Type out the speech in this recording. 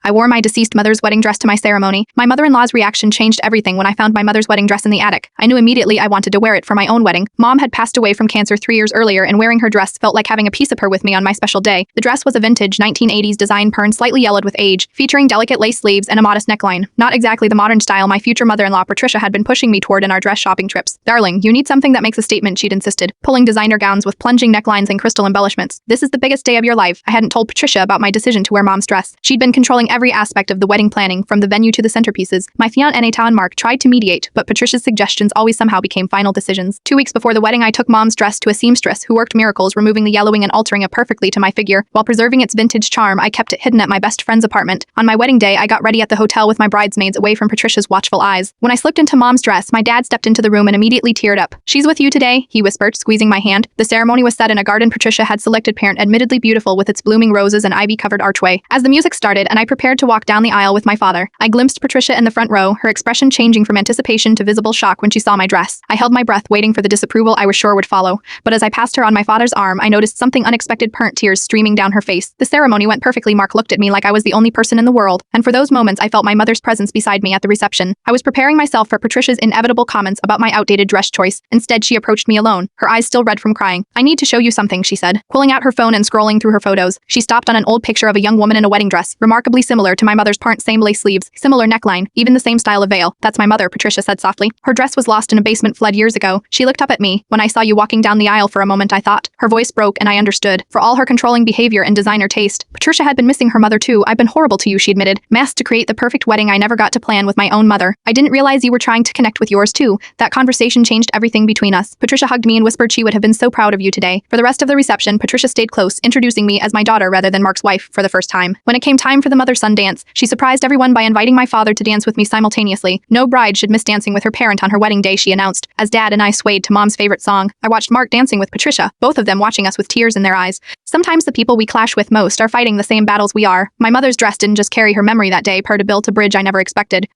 I wore my deceased mother's wedding dress to my ceremony. My mother-in-law's reaction changed everything when I found my mother's wedding dress in the attic. I knew immediately I wanted to wear it for my own wedding. Mom had passed away from cancer 3 years earlier, and wearing her dress felt like having a piece of her with me on my special day. The dress was a vintage 1980s design pern slightly yellowed with age, featuring delicate lace sleeves and a modest neckline. Not exactly the modern style my future mother-in-law Patricia had been pushing me toward in our dress shopping trips. "Darling, you need something that makes a statement," she'd insisted, pulling designer gowns with plunging necklines and crystal embellishments. "This is the biggest day of your life." I hadn't told Patricia about my decision to wear Mom's dress. She'd been controlling every aspect of the wedding planning, from the venue to the centerpieces. My fiancé Nathan Mark tried to mediate, but Patricia's suggestions always somehow became final decisions. 2 weeks before the wedding, I took Mom's dress to a seamstress who worked miracles, removing the yellowing and altering it perfectly to my figure. While preserving its vintage charm, I kept it hidden at my best friend's apartment. On my wedding day, I got ready at the hotel with my bridesmaids away from Patricia's watchful eyes. When I slipped into Mom's dress, my dad stepped into the room and immediately teared up. "She's with you today," he whispered, squeezing my hand. The ceremony was set in a garden Patricia had selected, parent admittedly beautiful with its blooming roses and ivy-covered archway. As the music started and I prepared to walk down the aisle with my father, I glimpsed Patricia in the front row, her expression changing from anticipation to visible shock when she saw my dress. I held my breath, waiting for the disapproval I was sure would follow. But as I passed her on my father's arm, I noticed something unexpected, parent tears streaming down her face. The ceremony went perfectly. Mark looked at me like I was the only person in the world, and for those moments I felt my mother's presence beside me at the reception. I was preparing myself for Patricia's inevitable comments about my outdated dress choice. Instead, she approached me alone, her eyes still red from crying. "I need to show you something," she said, pulling out her phone and scrolling through her photos. She stopped on an old picture of a young woman in a wedding dress, remarkably similar to my mother's parent. Same lace sleeves, similar neckline, even the same style of veil. "That's my mother," Patricia said softly. "Her dress was lost in a basement flood years ago." She looked up at me. "When I saw you walking down the aisle for a moment, I thought." Her voice broke and I understood. For all her controlling behavior and designer taste, Patricia had been missing her mother too. "I've been horrible to you," she admitted, masked to create the perfect wedding I never got to plan with my own mother. "I didn't realize you were trying to connect with yours too." That conversation changed everything between us. Patricia hugged me and whispered she would have been so proud of you today. For the rest of the reception, Patricia stayed close, introducing me as my daughter rather than Mark's wife for the first time. When it came time for the mother-son dance, she surprised everyone by inviting my father to dance with me simultaneously. "No bride should miss dancing with her parent on her wedding day," she announced, as Dad and I swayed to Mom's favorite song. I watched Mark dancing with Patricia, both of them watching us with tears in their eyes. Sometimes the people we clash with most are fighting the same battles we are. My mother's dress didn't just carry her memory that day, per to build a bridge I never expected.